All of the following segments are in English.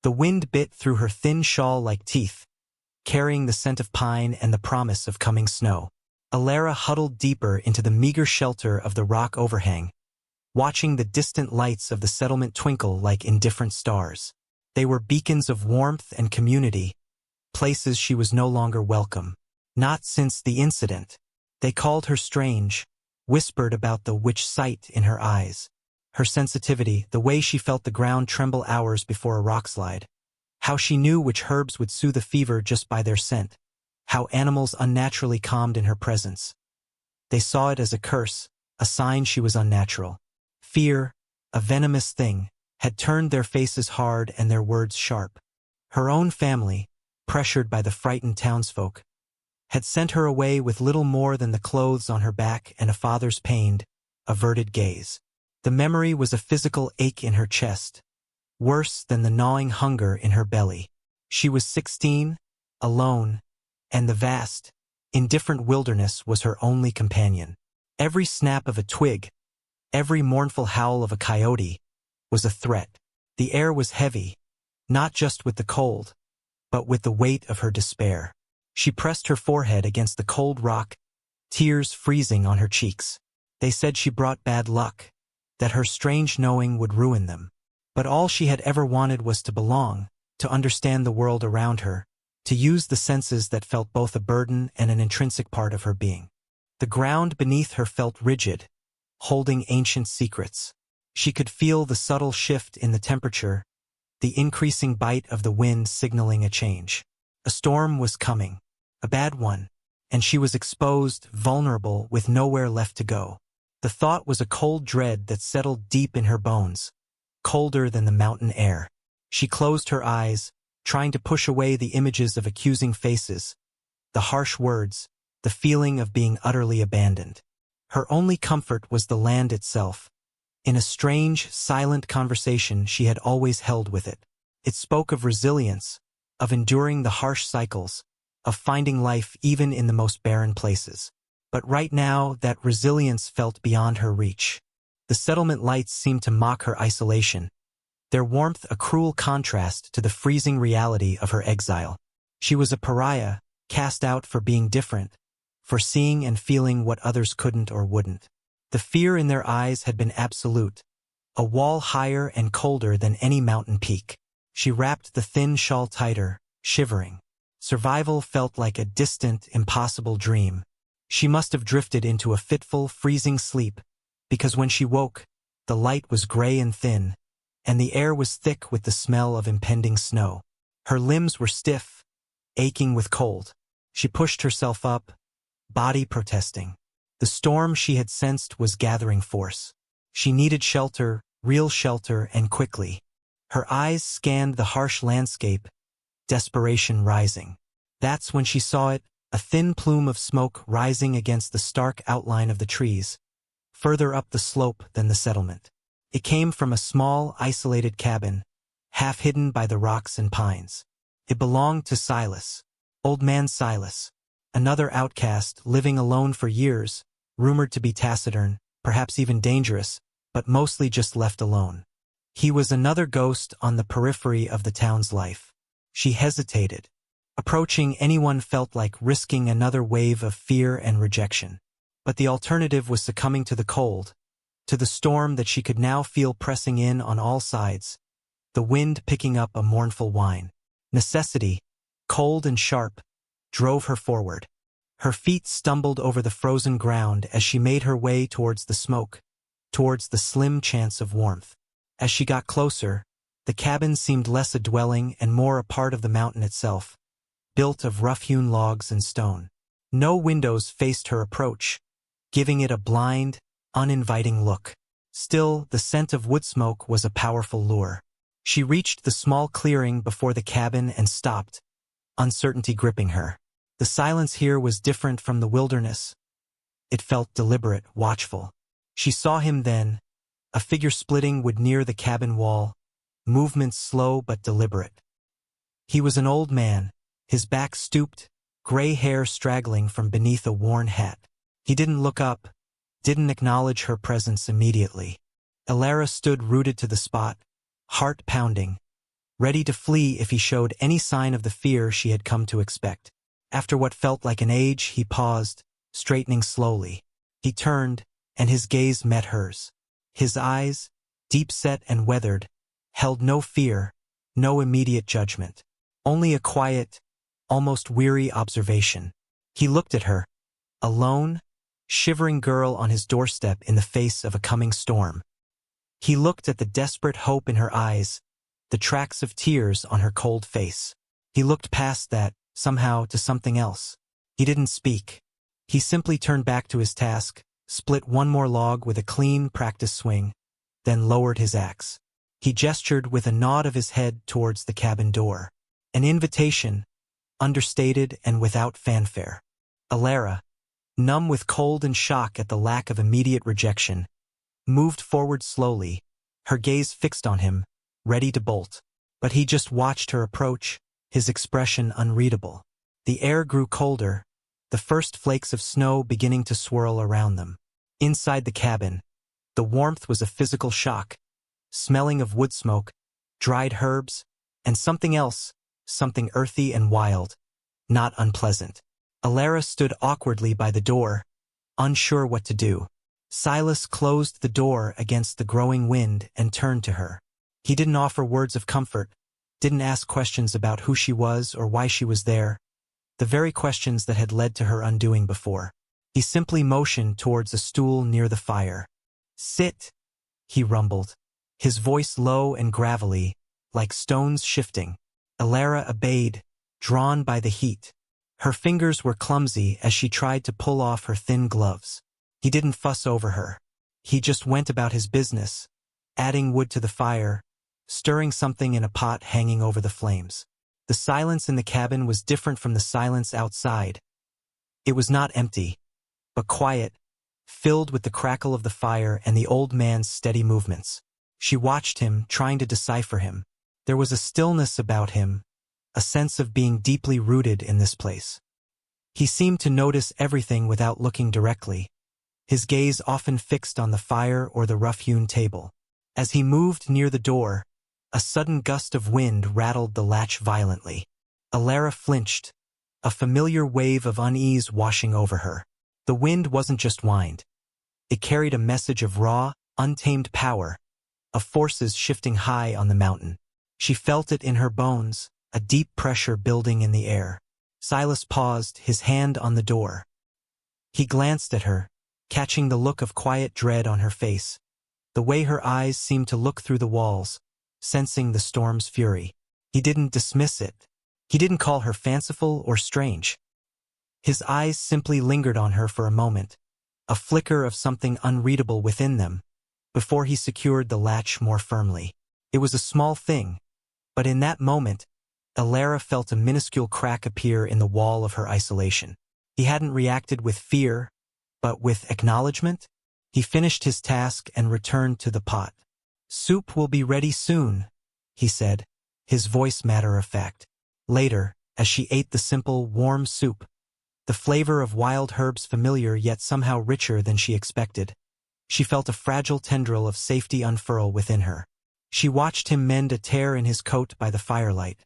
The wind bit through her thin shawl like teeth, carrying the scent of pine and the promise of coming snow. Alara huddled deeper into the meager shelter of the rock overhang, watching the distant lights of the settlement twinkle like indifferent stars. They were beacons of warmth and community, places she was no longer welcome. Not since the incident. They called her strange, whispered about the witch sight in her eyes. Her sensitivity, the way she felt the ground tremble hours before a rockslide. How she knew which herbs would soothe a fever just by their scent. How animals unnaturally calmed in her presence. They saw it as a curse, a sign she was unnatural. Fear, a venomous thing, had turned their faces hard and their words sharp. Her own family, pressured by the frightened townsfolk, had sent her away with little more than the clothes on her back and a father's pained, averted gaze. The memory was a physical ache in her chest, worse than the gnawing hunger in her belly. She was 16, alone, and the vast, indifferent wilderness was her only companion. Every snap of a twig, every mournful howl of a coyote, was a threat. The air was heavy, not just with the cold, but with the weight of her despair. She pressed her forehead against the cold rock, tears freezing on her cheeks. They said she brought bad luck, that her strange knowing would ruin them. But all she had ever wanted was to belong, to understand the world around her, to use the senses that felt both a burden and an intrinsic part of her being. The ground beneath her felt rigid, holding ancient secrets. She could feel the subtle shift in the temperature, the increasing bite of the wind signaling a change. A storm was coming, a bad one, and she was exposed, vulnerable, with nowhere left to go. The thought was a cold dread that settled deep in her bones, colder than the mountain air. She closed her eyes, trying to push away the images of accusing faces, the harsh words, the feeling of being utterly abandoned. Her only comfort was the land itself. In a strange, silent conversation she had always held with it. It spoke of resilience, of enduring the harsh cycles, of finding life even in the most barren places. But right now, that resilience felt beyond her reach. The settlement lights seemed to mock her isolation, their warmth a cruel contrast to the freezing reality of her exile. She was a pariah, cast out for being different, for seeing and feeling what others couldn't or wouldn't. The fear in their eyes had been absolute, a wall higher and colder than any mountain peak. She wrapped the thin shawl tighter, shivering. Survival felt like a distant, impossible dream. She must have drifted into a fitful, freezing sleep, because when she woke, the light was gray and thin, and the air was thick with the smell of impending snow. Her limbs were stiff, aching with cold. She pushed herself up, body protesting. The storm she had sensed was gathering force. She needed shelter, real shelter, and quickly. Her eyes scanned the harsh landscape, desperation rising. That's when she saw it, a thin plume of smoke rising against the stark outline of the trees, further up the slope than the settlement. It came from a small, isolated cabin, half hidden by the rocks and pines. It belonged to Silas, Old Man Silas, another outcast living alone for years, rumored to be taciturn, perhaps even dangerous, but mostly just left alone. He was another ghost on the periphery of the town's life. She hesitated. Approaching anyone felt like risking another wave of fear and rejection. But the alternative was succumbing to the cold, to the storm that she could now feel pressing in on all sides, the wind picking up a mournful whine. Necessity, cold and sharp, drove her forward. Her feet stumbled over the frozen ground as she made her way towards the smoke, towards the slim chance of warmth. As she got closer, the cabin seemed less a dwelling and more a part of the mountain itself, built of rough-hewn logs and stone. No windows faced her approach, giving it a blind, uninviting look. Still, the scent of wood smoke was a powerful lure. She reached the small clearing before the cabin and stopped, uncertainty gripping her. The silence here was different from the wilderness. It felt deliberate, watchful. She saw him then, a figure splitting wood near the cabin wall, movements slow but deliberate. He was an old man, his back stooped, gray hair straggling from beneath a worn hat. He didn't look up, didn't acknowledge her presence immediately. Alara stood rooted to the spot, heart pounding, ready to flee if he showed any sign of the fear she had come to expect. After what felt like an age, he paused, straightening slowly. He turned, and his gaze met hers. His eyes, deep-set and weathered, held no fear, no immediate judgment. Only a quiet, almost weary observation. He looked at her, a lone, shivering girl on his doorstep in the face of a coming storm. He looked at the desperate hope in her eyes, the tracks of tears on her cold face. He looked past that, somehow, to something else. He didn't speak. He simply turned back to his task, split one more log with a clean, practiced swing, then lowered his axe. He gestured with a nod of his head towards the cabin door. An invitation, understated and without fanfare. Alara, numb with cold and shock at the lack of immediate rejection, moved forward slowly, her gaze fixed on him, ready to bolt. But he just watched her approach, his expression unreadable. The air grew colder, the first flakes of snow beginning to swirl around them. Inside the cabin, the warmth was a physical shock, smelling of wood smoke, dried herbs, and something else, something earthy and wild, not unpleasant. Alara stood awkwardly by the door, unsure what to do. Silas closed the door against the growing wind and turned to her. He didn't offer words of comfort, didn't ask questions about who she was or why she was there, the very questions that had led to her undoing before. He simply motioned towards a stool near the fire. "Sit," he rumbled, his voice low and gravelly, like stones shifting. Alara obeyed, drawn by the heat. Her fingers were clumsy as she tried to pull off her thin gloves. He didn't fuss over her. He just went about his business, adding wood to the fire, stirring something in a pot hanging over the flames. The silence in the cabin was different from the silence outside. It was not empty, but quiet, filled with the crackle of the fire and the old man's steady movements. She watched him, trying to decipher him. There was a stillness about him, a sense of being deeply rooted in this place. He seemed to notice everything without looking directly, his gaze often fixed on the fire or the rough-hewn table. As he moved near the door, a sudden gust of wind rattled the latch violently. Alara flinched, a familiar wave of unease washing over her. The wind wasn't just wind. It carried a message of raw, untamed power, of forces shifting high on the mountain. She felt it in her bones, a deep pressure building in the air. Silas paused, his hand on the door. He glanced at her, catching the look of quiet dread on her face, the way her eyes seemed to look through the walls, sensing the storm's fury. He didn't dismiss it. He didn't call her fanciful or strange. His eyes simply lingered on her for a moment, a flicker of something unreadable within them, before he secured the latch more firmly. It was a small thing, but in that moment, Alara felt a minuscule crack appear in the wall of her isolation. He hadn't reacted with fear, but with acknowledgement. He finished his task and returned to the pot. "Soup will be ready soon," he said, his voice matter-of-fact. Later, as she ate the simple, warm soup, the flavor of wild herbs familiar yet somehow richer than she expected, she felt a fragile tendril of safety unfurl within her. She watched him mend a tear in his coat by the firelight,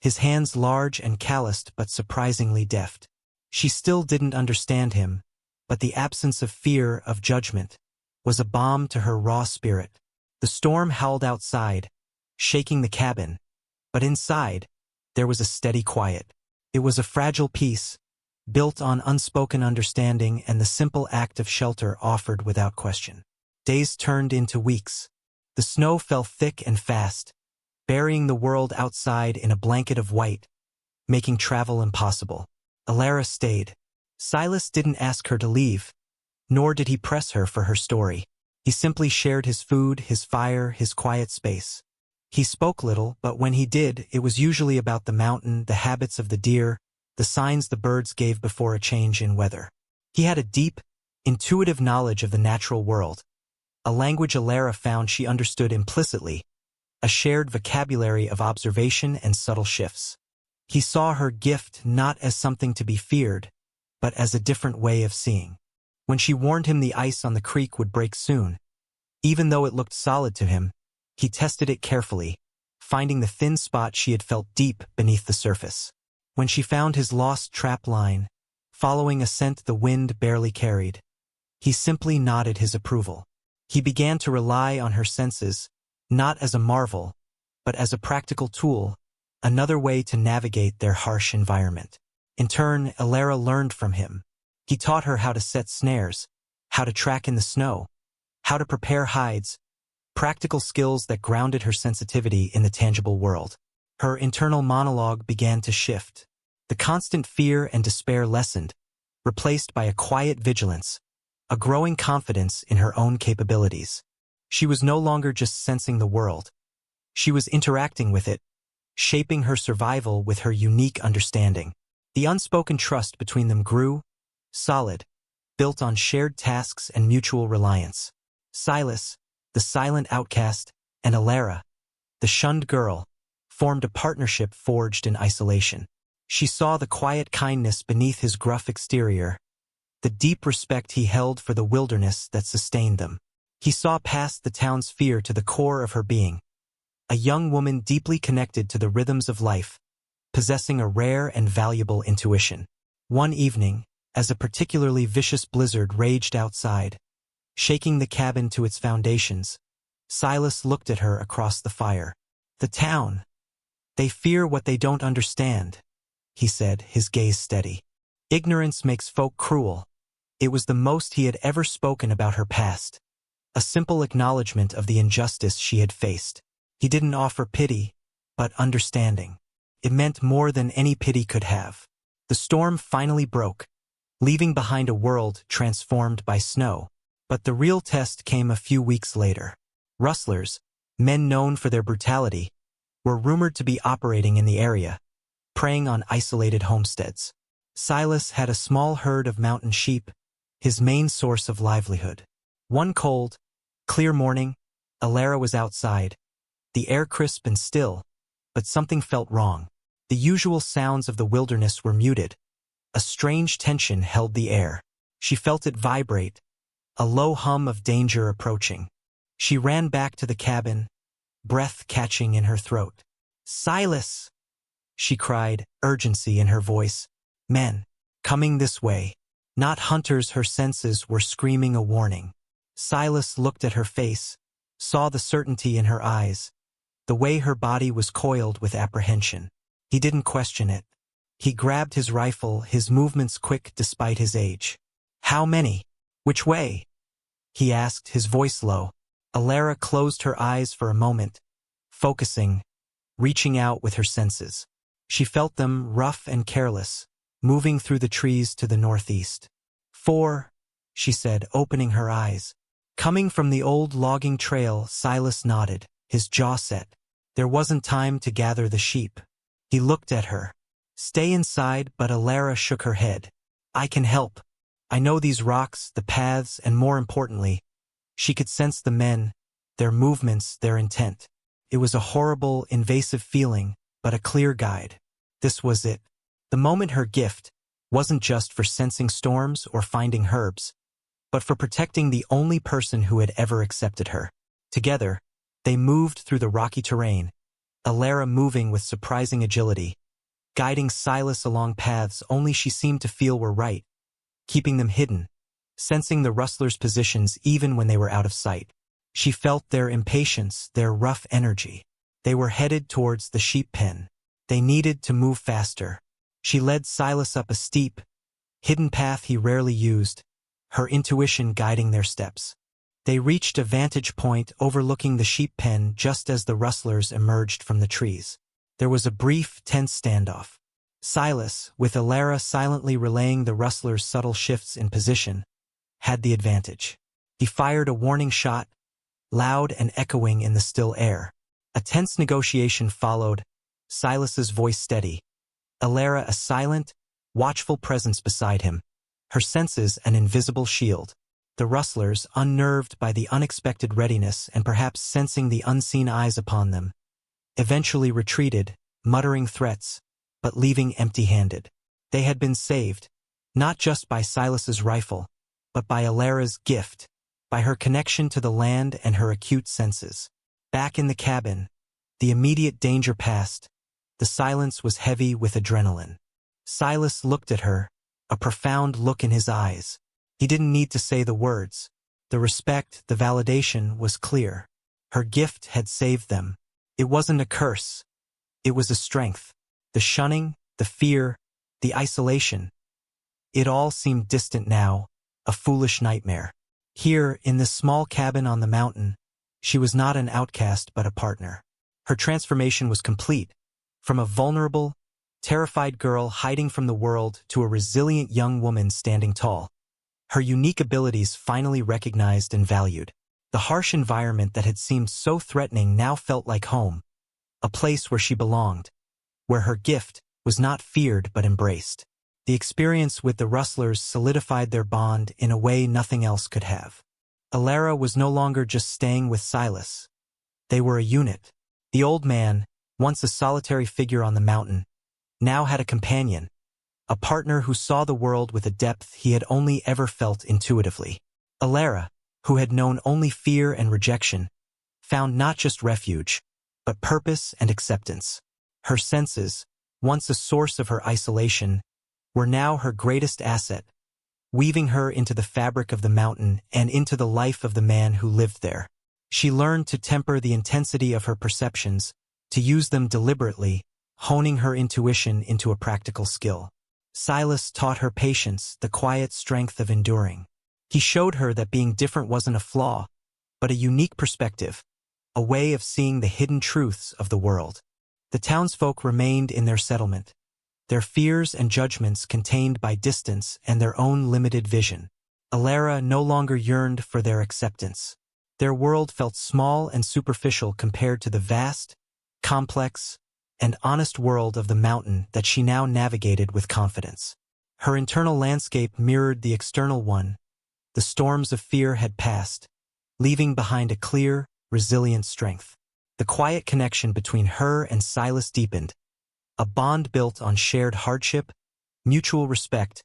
his hands large and calloused but surprisingly deft. She still didn't understand him, but the absence of fear, of judgment, was a balm to her raw spirit. The storm howled outside, shaking the cabin, but inside, there was a steady quiet. It was a fragile peace, built on unspoken understanding and the simple act of shelter offered without question. Days turned into weeks. The snow fell thick and fast, burying the world outside in a blanket of white, making travel impossible. Alara stayed. Silas didn't ask her to leave, nor did he press her for her story. He simply shared his food, his fire, his quiet space. He spoke little, but when he did, it was usually about the mountain, the habits of the deer, the signs the birds gave before a change in weather. He had a deep, intuitive knowledge of the natural world, a language Alara found she understood implicitly, a shared vocabulary of observation and subtle shifts. He saw her gift not as something to be feared, but as a different way of seeing. When she warned him the ice on the creek would break soon, even though it looked solid to him, he tested it carefully, finding the thin spot she had felt deep beneath the surface. When she found his lost trap line, following a scent the wind barely carried, he simply nodded his approval. He began to rely on her senses, not as a marvel, but as a practical tool, another way to navigate their harsh environment. In turn, Alara learned from him. He taught her how to set snares, how to track in the snow, how to prepare hides, practical skills that grounded her sensitivity in the tangible world. Her internal monologue began to shift. The constant fear and despair lessened, replaced by a quiet vigilance, a growing confidence in her own capabilities. She was no longer just sensing the world. She was interacting with it, shaping her survival with her unique understanding. The unspoken trust between them grew, solid, built on shared tasks and mutual reliance. Silas, the silent outcast, and Alara, the shunned girl, formed a partnership forged in isolation. She saw the quiet kindness beneath his gruff exterior, the deep respect he held for the wilderness that sustained them. He saw past the town's fear to the core of her being, a young woman deeply connected to the rhythms of life, possessing a rare and valuable intuition. One evening, as a particularly vicious blizzard raged outside, shaking the cabin to its foundations, Silas looked at her across the fire. "The town. They fear what they don't understand," he said, his gaze steady. "Ignorance makes folk cruel." It was the most he had ever spoken about her past, a simple acknowledgement of the injustice she had faced. He didn't offer pity, but understanding. It meant more than any pity could have. The storm finally broke, leaving behind a world transformed by snow. But the real test came a few weeks later. Rustlers, men known for their brutality, were rumored to be operating in the area, preying on isolated homesteads. Silas had a small herd of mountain sheep, his main source of livelihood. One cold, clear morning, Alara was outside, the air crisp and still, but something felt wrong. The usual sounds of the wilderness were muted. A strange tension held the air. She felt it vibrate, a low hum of danger approaching. She ran back to the cabin, breath catching in her throat. "Silas!" she cried, urgency in her voice. "Men, coming this way." Not hunters, her senses were screaming a warning. Silas looked at her face, saw the certainty in her eyes, the way her body was coiled with apprehension. He didn't question it. He grabbed his rifle, his movements quick despite his age. "How many? Which way?" he asked, his voice low. Alara closed her eyes for a moment, focusing, reaching out with her senses. She felt them rough and careless, moving through the trees to the northeast. "4," she said, opening her eyes. Coming from the old logging trail, Silas nodded, his jaw set. There wasn't time to gather the sheep. He looked at her. "Stay inside," but Alara shook her head. "I can help. I know these rocks, the paths, and more importantly," she could sense the men, their movements, their intent. It was a horrible, invasive feeling, but a clear guide. This was it. The moment her gift wasn't just for sensing storms or finding herbs, but for protecting the only person who had ever accepted her. Together, they moved through the rocky terrain, Alara moving with surprising agility, guiding Silas along paths only she seemed to feel were right, keeping them hidden, sensing the rustlers' positions even when they were out of sight. She felt their impatience, their rough energy. They were headed towards the sheep pen. They needed to move faster. She led Silas up a steep, hidden path he rarely used, her intuition guiding their steps. They reached a vantage point overlooking the sheep pen just as the rustlers emerged from the trees. There was a brief, tense standoff. Silas, with Alara silently relaying the rustlers' subtle shifts in position, had the advantage. He fired a warning shot, loud and echoing in the still air. A tense negotiation followed, Silas's voice steady, Alara a silent, watchful presence beside him, her senses an invisible shield. The rustlers, unnerved by the unexpected readiness and perhaps sensing the unseen eyes upon them, eventually retreated, muttering threats, but leaving empty-handed. They had been saved, not just by Silas's rifle, but by Alara's gift, by her connection to the land and her acute senses. Back in the cabin, The immediate danger past. The silence was heavy with adrenaline. Silas looked at her, a profound look in his eyes. He didn't need to say the words. The respect, the validation was clear. Her gift had saved them. It wasn't a curse. It was a strength. The shunning, the fear, the isolation. It all seemed distant now, a foolish nightmare. Here, in this small cabin on the mountain, she was not an outcast but a partner. Her transformation was complete. From a vulnerable, terrified girl hiding from the world to a resilient young woman standing tall. Her unique abilities finally recognized and valued. The harsh environment that had seemed so threatening now felt like home, a place where she belonged, where her gift was not feared but embraced. The experience with the rustlers solidified their bond in a way nothing else could have. Alara was no longer just staying with Silas. They were a unit. The old man, once a solitary figure on the mountain, now had a companion, a partner who saw the world with a depth he had only ever felt intuitively. Alara, who had known only fear and rejection, found not just refuge, but purpose and acceptance. Her senses, once a source of her isolation, were now her greatest asset, weaving her into the fabric of the mountain and into the life of the man who lived there. She learned to temper the intensity of her perceptions, to use them deliberately, honing her intuition into a practical skill. Silas taught her patience, the quiet strength of enduring. He showed her that being different wasn't a flaw, but a unique perspective, a way of seeing the hidden truths of the world. The townsfolk remained in their settlement, their fears and judgments contained by distance and their own limited vision. Alara no longer yearned for their acceptance. Their world felt small and superficial compared to the vast, complex, and honest world of the mountain that she now navigated with confidence. Her internal landscape mirrored the external one. The storms of fear had passed, leaving behind a clear, resilient strength. The quiet connection between her and Silas deepened, a bond built on shared hardship, mutual respect,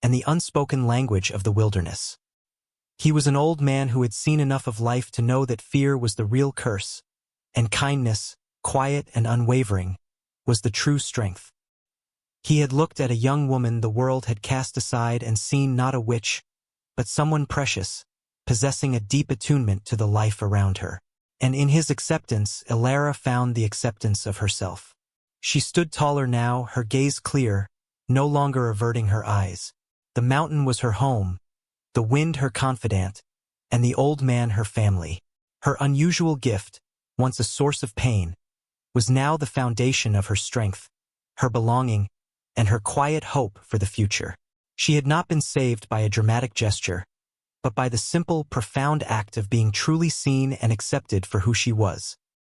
and the unspoken language of the wilderness. He was an old man who had seen enough of life to know that fear was the real curse, and kindness, quiet and unwavering, was the true strength. He had looked at a young woman the world had cast aside and seen not a witch, but someone precious, possessing a deep attunement to the life around her. And in his acceptance, Alara found the acceptance of herself. She stood taller now, her gaze clear, no longer averting her eyes. The mountain was her home, the wind her confidant, and the old man her family. Her unusual gift, once a source of pain, was now the foundation of her strength, her belonging, and her quiet hope for the future. She had not been saved by a dramatic gesture, but by the simple, profound act of being truly seen and accepted for who she was.